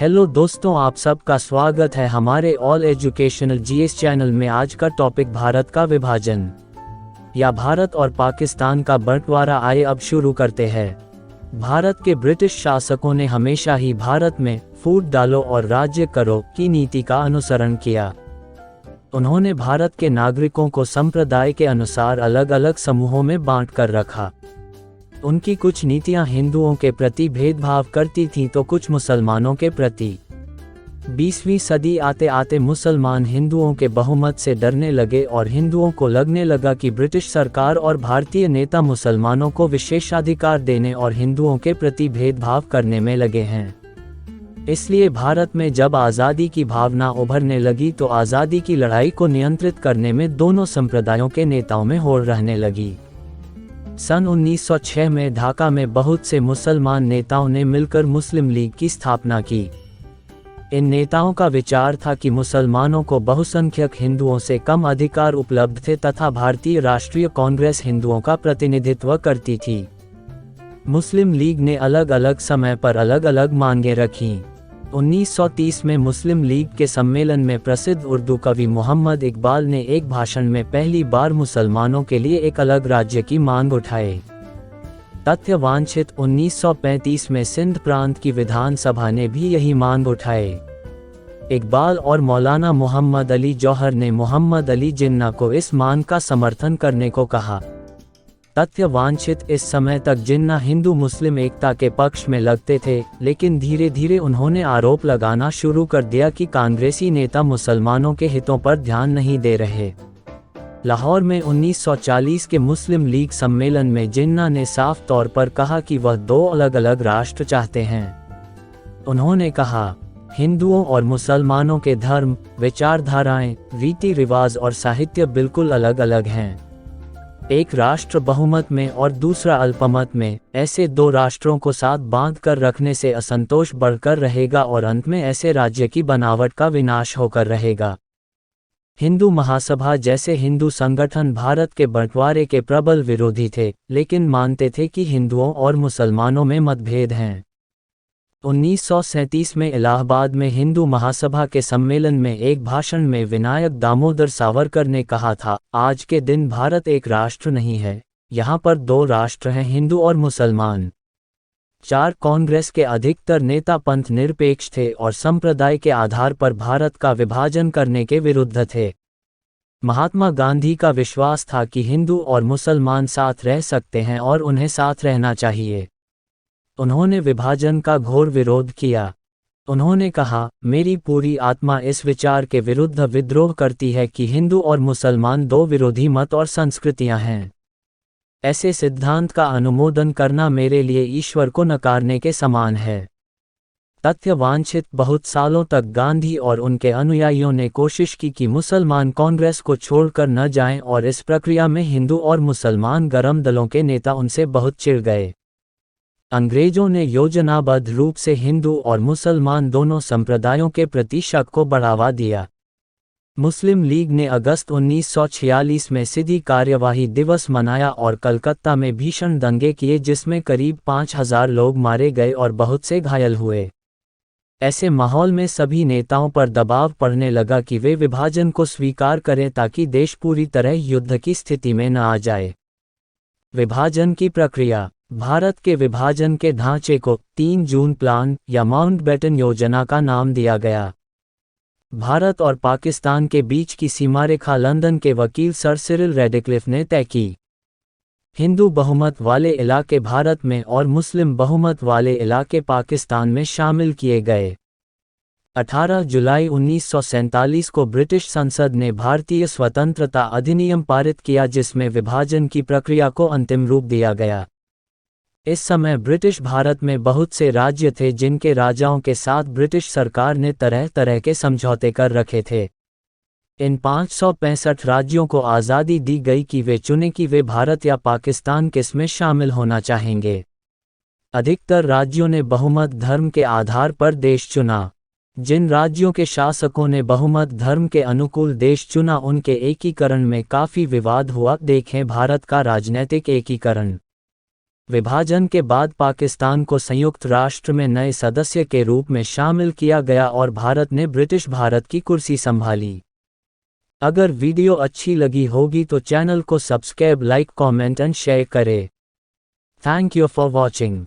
Hello दोस्तों, आप सबका स्वागत है हमारे ऑल एजुकेशनल जीएस चैनल में। आज का टॉपिक भारत का विभाजन या भारत और पाकिस्तान का बंटवारा। आइए अब शुरू करते हैं। भारत के ब्रिटिश शासकों ने हमेशा ही भारत में फूट डालो और राज्य करो की नीति का अनुसरण किया। उन्होंने भारत के नागरिकों को संप्रदाय के अनुसार अलग अलग समूहों में बांट कर रखा। उनकी कुछ नीतियां हिंदुओं के प्रति भेदभाव करती थीं तो कुछ मुसलमानों के प्रति। 20वीं सदी आते आते मुसलमान हिंदुओं के बहुमत से डरने लगे और हिंदुओं को लगने लगा कि ब्रिटिश सरकार और भारतीय नेता मुसलमानों को विशेषाधिकार देने और हिंदुओं के प्रति भेदभाव करने में लगे हैं। इसलिए भारत में जब आज़ादी की भावना उभरने लगी तो आज़ादी की लड़ाई को नियंत्रित करने में दोनों संप्रदायों के नेताओं में होड़ रहने लगी। सन 1906 में ढाका में बहुत से मुसलमान नेताओं ने मिलकर मुस्लिम लीग की स्थापना की। इन नेताओं का विचार था कि मुसलमानों को बहुसंख्यक हिंदुओं से कम अधिकार उपलब्ध थे तथा भारतीय राष्ट्रीय कांग्रेस हिंदुओं का प्रतिनिधित्व करती थी। मुस्लिम लीग ने अलग अलग समय पर अलग अलग मांगें रखीं। 1930 में मुस्लिम लीग के सम्मेलन में प्रसिद्ध उर्दू कवि मोहम्मद इकबाल ने एक भाषण में पहली बार मुसलमानों के लिए एक अलग राज्य की मांग उठाई। तथ्य वांछित 1935 में सिंध प्रांत की विधानसभा ने भी यही मांग उठाई। इकबाल और मौलाना मोहम्मद अली जौहर ने मोहम्मद अली जिन्ना को इस मांग का समर्थन करने को कहा। तथ्य वांछित इस समय तक जिन्ना हिंदू मुस्लिम एकता के पक्ष में लगते थे, लेकिन धीरे धीरे उन्होंने आरोप लगाना शुरू कर दिया कि कांग्रेसी नेता मुसलमानों के हितों पर ध्यान नहीं दे रहे। लाहौर में 1940 के मुस्लिम लीग सम्मेलन में जिन्ना ने साफ तौर पर कहा कि वह दो अलग अलग राष्ट्र चाहते हैं। उन्होंने कहा, हिंदुओं और मुसलमानों के धर्म, विचारधाराएं, रीति रिवाज और साहित्य बिल्कुल अलग अलग हैं। एक राष्ट्र बहुमत में और दूसरा अल्पमत में, ऐसे दो राष्ट्रों को साथ बांध कर रखने से असंतोष बढ़कर रहेगा और अंत में ऐसे राज्य की बनावट का विनाश होकर रहेगा। हिंदू महासभा जैसे हिंदू संगठन भारत के बंटवारे के प्रबल विरोधी थे, लेकिन मानते थे कि हिंदुओं और मुसलमानों में मतभेद हैं। 1937 में इलाहाबाद में हिंदू महासभा के सम्मेलन में एक भाषण में विनायक दामोदर सावरकर ने कहा था, आज के दिन भारत एक राष्ट्र नहीं है, यहाँ पर दो राष्ट्र हैं, हिंदू और मुसलमान। कांग्रेस के अधिकतर नेता पंथ निरपेक्ष थे और संप्रदाय के आधार पर भारत का विभाजन करने के विरुद्ध थे। महात्मा गांधी का विश्वास था कि हिंदू और मुसलमान साथ रह सकते हैं और उन्हें साथ रहना चाहिए। उन्होंने विभाजन का घोर विरोध किया। उन्होंने कहा, मेरी पूरी आत्मा इस विचार के विरुद्ध विद्रोह करती है कि हिंदू और मुसलमान दो विरोधी मत और संस्कृतियां हैं। ऐसे सिद्धांत का अनुमोदन करना मेरे लिए ईश्वर को नकारने के समान है। तथ्य वांछित बहुत सालों तक गांधी और उनके अनुयायियों ने कोशिश की कि मुसलमान कांग्रेस को छोड़कर न जाएं और इस प्रक्रिया में हिंदू और मुसलमान गरम दलों के नेता उनसे बहुत चिढ़ गए। अंग्रेजों ने योजनाबद्ध रूप से हिंदू और मुसलमान दोनों संप्रदायों के प्रति शक को बढ़ावा दिया। मुस्लिम लीग ने अगस्त 1946 में सिद्दी कार्यवाही दिवस मनाया और कलकत्ता में भीषण दंगे किए जिसमें करीब 5000 लोग मारे गए और बहुत से घायल हुए। ऐसे माहौल में सभी नेताओं पर दबाव पड़ने लगा कि वे विभाजन को स्वीकार करें ताकि देश पूरी तरह युद्ध की स्थिति में न आ जाए। विभाजन की प्रक्रिया। भारत के विभाजन के ढांचे को 3 जून प्लान या माउंटबेटन योजना का नाम दिया गया। भारत और पाकिस्तान के बीच की सीमारेखा लंदन के वकील सर सिरिल रेडक्लिफ ने तय की। हिंदू बहुमत वाले इलाके भारत में और मुस्लिम बहुमत वाले इलाके पाकिस्तान में शामिल किए गए। 18 जुलाई 1947 को ब्रिटिश संसद ने भारतीय स्वतंत्रता अधिनियम पारित किया जिसमें विभाजन की प्रक्रिया को अंतिम रूप दिया गया। इस समय ब्रिटिश भारत में बहुत से राज्य थे जिनके राजाओं के साथ ब्रिटिश सरकार ने तरह तरह के समझौते कर रखे थे। इन 565 राज्यों को आज़ादी दी गई कि वे चुनें कि वे भारत या पाकिस्तान किस में शामिल होना चाहेंगे। अधिकतर राज्यों ने बहुमत धर्म के आधार पर देश चुना। जिन राज्यों के शासकों ने बहुमत धर्म के अनुकूल देश चुना उनके एकीकरण में काफ़ी विवाद हुआ। देखें भारत का राजनीतिक एकीकरण। विभाजन के बाद पाकिस्तान को संयुक्त राष्ट्र में नए सदस्य के रूप में शामिल किया गया और भारत ने ब्रिटिश भारत की कुर्सी संभाली। अगर वीडियो अच्छी लगी होगी तो चैनल को subscribe, like, comment and share करें। Thank you for watching.